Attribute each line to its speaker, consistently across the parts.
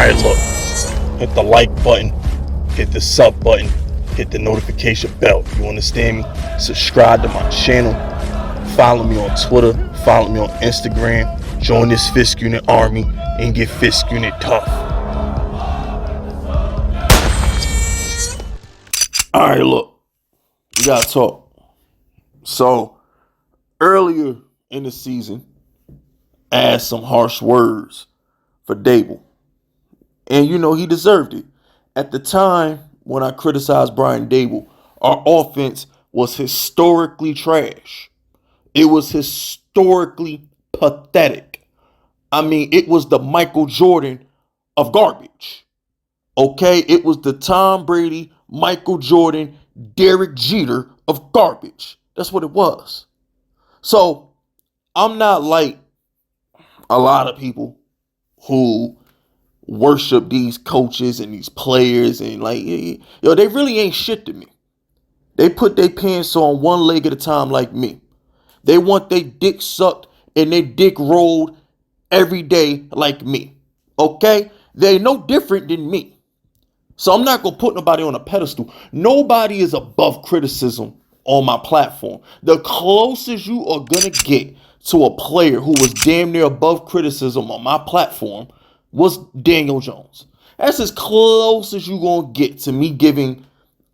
Speaker 1: Alright, look. Hit the like button. Hit the sub button. Hit the notification bell. You understand me? Subscribe to my channel. Follow me on Twitter. Follow me on Instagram. Join this Fisk Unit army and get Fisk Unit tough. Alright, look. We gotta talk. So, earlier in the season, I had some harsh words for Daboll. And he deserved it. At the time when I criticized Brian Daboll, our offense was historically trash. It was historically pathetic. I mean, it was the Michael Jordan of garbage. Okay? It was the Tom Brady, Michael Jordan, Derek Jeter of garbage. That's what it was. So, I'm not like a lot of people who worship these coaches and these players and they really ain't shit to me. They put their pants on one leg at a time like me. They want their dick sucked and their dick rolled every day like me. Okay? They ain't no different than me. So I'm not going to put nobody on a pedestal. Nobody is above criticism on my platform. The closest you are going to get to a player who was damn near above criticism on my platform was Daniel Jones. That's as close as you're going to get to me giving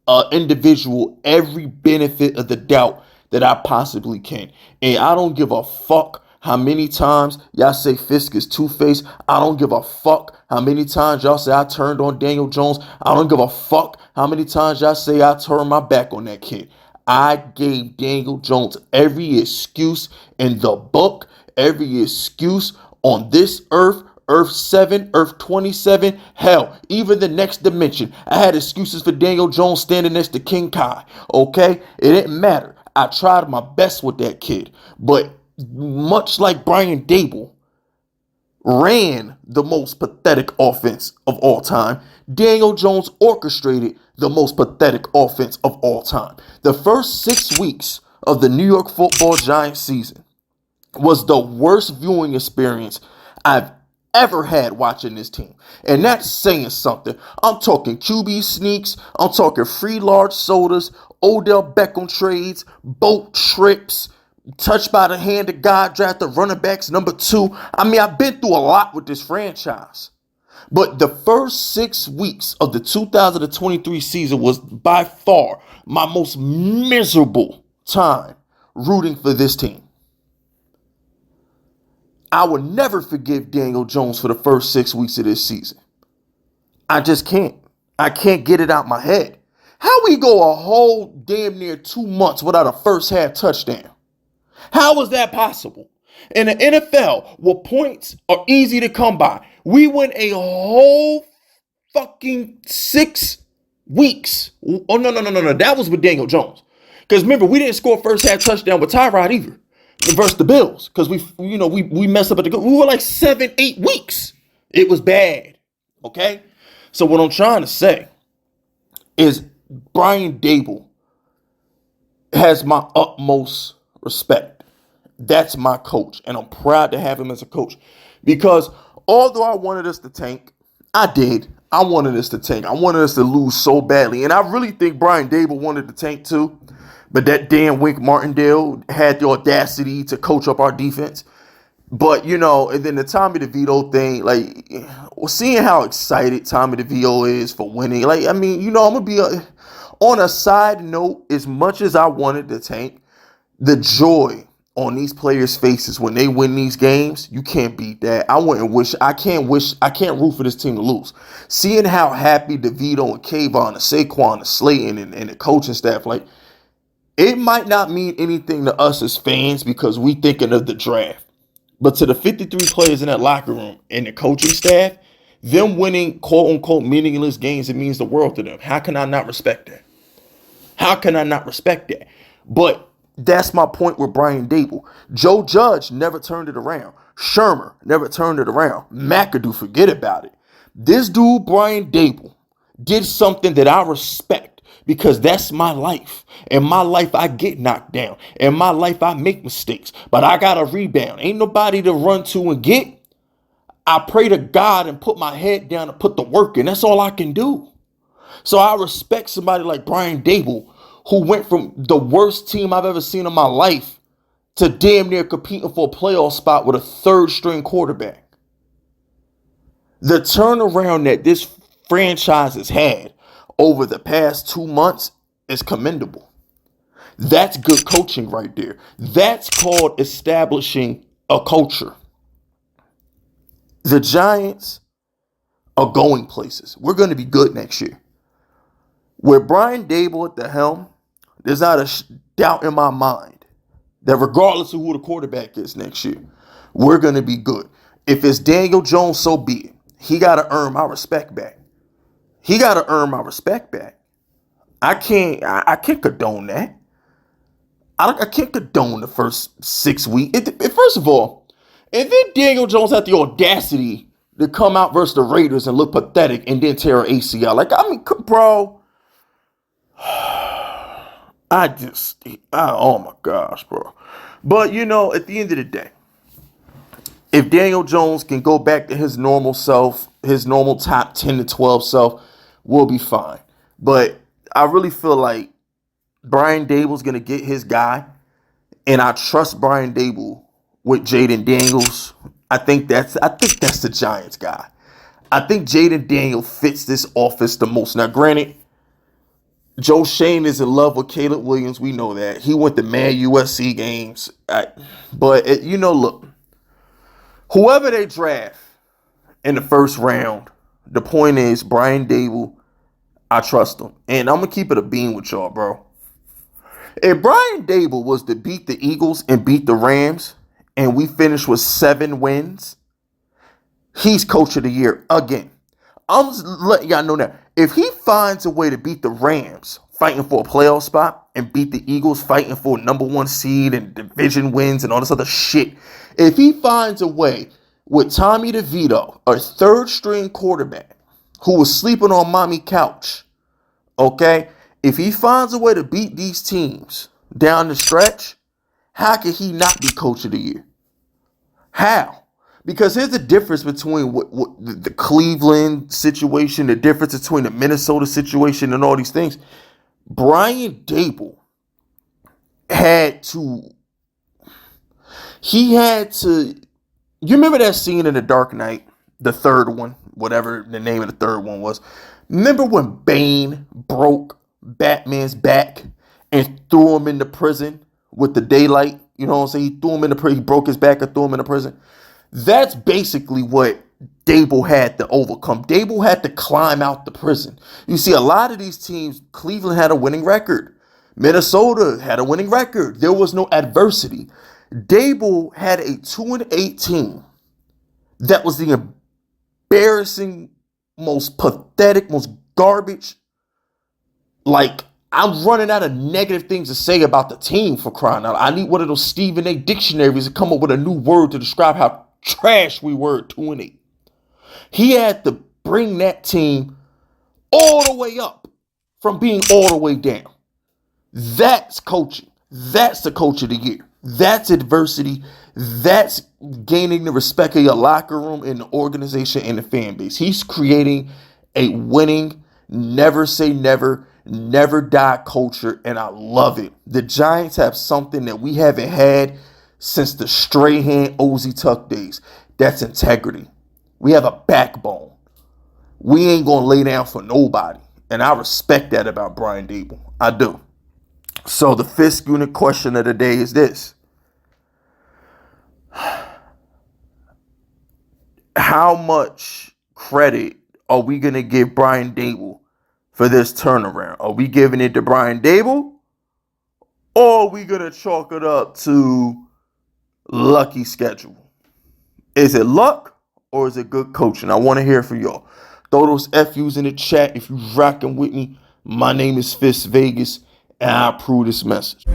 Speaker 1: an individual every benefit of the doubt that I possibly can. And I don't give a fuck how many times y'all say Fisk is two-faced. I don't give a fuck how many times y'all say I turned on Daniel Jones. I don't give a fuck how many times y'all say I turned my back on that kid. I gave Daniel Jones every excuse in the book, every excuse on this earth, Earth 7, Earth 27, hell, even the next dimension. I had excuses for Daniel Jones standing next to King Kai, okay? It didn't matter. I tried my best with that kid. But much like Brian Daboll ran the most pathetic offense of all time, Daniel Jones orchestrated the most pathetic offense of all time. The first 6 weeks of the New York Football Giants season was the worst viewing experience I've ever had watching this team. And that's saying something. I'm talking QB sneaks. I'm talking free large sodas, Odell Beckham trades, boat trips, touched by the hand of God, drafted running backs number 2. I mean, I've been through a lot with this franchise. But the first 6 weeks of the 2023 season was by far my most miserable time rooting for this team. I will never forgive Daniel Jones for the first 6 weeks of this season. I just can't. I can't get it out my head. How we go a whole damn near 2 months without a first half touchdown? How is that possible? In the NFL, where points are easy to come by, we went a whole fucking 6 weeks. Oh, no. That was with Daniel Jones. Because remember, we didn't score first half touchdown with Tyrod either. Versus the Bills, because we messed up at the goal. We were like 7-8 weeks. It was bad. Okay? So what I'm trying to say is Brian Daboll has my utmost respect. That's my coach, and I'm proud to have him as a coach. Because although I wanted us to tank, I did. I wanted us to tank. I wanted us to lose so badly. And I really think Brian Daboll wanted to tank too. But that damn Wink Martindale had the audacity to coach up our defense. But, and then the Tommy DeVito thing, seeing how excited Tommy DeVito is for winning. I'm going to be on a side note, as much as I wanted to tank, the joy on these players' faces when they win these games, you can't beat that. I can't root for this team to lose. Seeing how happy DeVito and Kayvon and Saquon and Slayton and the coaching staff, it might not mean anything to us as fans because we thinking of the draft. But to the 53 players in that locker room and the coaching staff, them winning quote-unquote meaningless games, it means the world to them. How can I not respect that? How can I not respect that? But that's my point with Brian Daboll. Joe Judge never turned it around. Shermer never turned it around. McAdoo, forget about it. This dude, Brian Daboll, did something that I respect. Because that's my life. In my life, I get knocked down. In my life, I make mistakes. But I got to rebound. Ain't nobody to run to and get. I pray to God and put my head down and put the work in. That's all I can do. So I respect somebody like Brian Daboll, who went from the worst team I've ever seen in my life to damn near competing for a playoff spot with a third string quarterback. The turnaround that this franchise has had over the past 2 months is commendable. That's good coaching right there. That's called establishing a culture. The Giants are going places. We're going to be good next year. With Brian Daboll at the helm, there's not a doubt in my mind that regardless of who the quarterback is next year, we're going to be good. If it's Daniel Jones, so be it. He got to earn my respect back. I can't condone that. I can't condone the first 6 weeks. First of all, if then Daniel Jones had the audacity to come out versus the Raiders and look pathetic and then tear an ACL, bro, oh my gosh, bro. But, at the end of the day, if Daniel Jones can go back to his normal self, his normal top 10 to 12 self, we'll be fine. But I really feel like Brian Daboll's going to get his guy, and I trust Brian Daboll with Jaden Daniels. I think that's the Giants guy. I think Jaden Daniels fits this offense the most. Now, granted, Joe Shane is in love with Caleb Williams. We know that. He went to Man USC games. But, look, whoever they draft in the first round, the point is Brian Daboll, I trust him. And I'm going to keep it a bean with y'all, bro. If Brian Daboll was to beat the Eagles and beat the Rams, and we finish with 7 wins, he's coach of the year again. I'm just letting y'all know that. If he finds a way to beat the Rams, fighting for a playoff spot, and beat the Eagles, fighting for a number 1 seed and division wins and all this other shit, if he finds a way with Tommy DeVito, a third string quarterback who was sleeping on mommy couch, okay? If he finds a way to beat these teams down the stretch, how can he not be coach of the year? How? Because here's the difference between what the Cleveland situation, the difference between the Minnesota situation and all these things. Brian Daboll you remember that scene in The Dark Knight, the third one, whatever the name of the third one was. Remember when Bane broke Batman's back and threw him into prison with the daylight? You know what I'm saying? He threw him into prison. He broke his back and threw him into prison. That's basically what Daboll had to overcome. Daboll had to climb out the prison. You see, a lot of these teams, Cleveland had a winning record. Minnesota had a winning record. There was no adversity. Daboll had a 2-8 team that was the embarrassing, most pathetic, most garbage. Like, I'm running out of negative things to say about the team, for crying out. I need one of those Stephen A. dictionaries to come up with a new word to describe how trash we were at 2-8. He had to bring that team all the way up from being all the way down. That's coaching. That's the coach of the year. That's adversity. That's gaining the respect of your locker room and the organization and the fan base. He's creating a winning, never say never, never die culture, and I love it. The Giants have something that we haven't had since the Strahan, Ozzie Tuck days. That's integrity. We have a backbone. We ain't going to lay down for nobody. And I respect that about Brian Daboll. I do. So the 5th unit question of the day is this. How much credit are we going to give Brian Daboll for this turnaround? Are we giving it to Brian Daboll? Or are we going to chalk it up to lucky schedule? Is it luck or is it good coaching? I want to hear from y'all. Throw those FUs in the chat if you're rocking with me. My name is Fist Vegas, and I approve this message.